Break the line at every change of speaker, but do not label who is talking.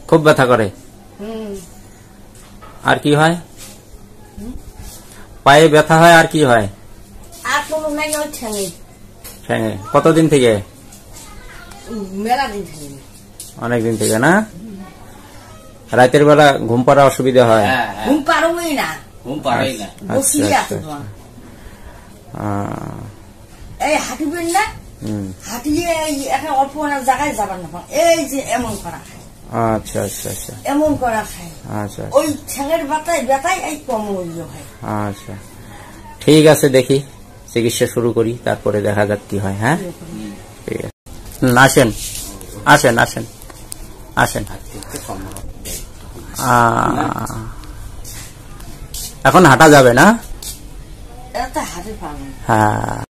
খুব ব্যথা করে। আর কি হয়? পায়ে ব্যথা হয়, আর কি হয়?
আর কোনো নাই, ওই ঠ্যাঙে।
ঠ্যাঙে? কতদিন থেকে?
মেলা দিন থেকে।
অনেকদিন থেকে না? রাতের বেলা ঘুম পাড়া অসুবিধা হয়?
ঘুম পারোই না, ঘুম পারোই না, বসিয়ে আছে। এই হাঁটিবেন না, হাঁটিয়ে একটা অল্প জায়গায় যাবার না, এই যে এমন করা খায়।
আচ্ছা আচ্ছা আচ্ছা,
এমন করা খায়।
আচ্ছা,
ওই ঠ্যাঙের ব্যথায় এই কম হয়।
আচ্ছা ঠিক আছে, দেখি চিকিৎসা শুরু করি, তারপরে দেখা যাক কি হয়। হ্যাঁ ঠিক আছে, আসেন আসেন আসেন আসেন। এখন হাঁটা যাবে না?
হাঁটে পাবেন।
হ্যাঁ।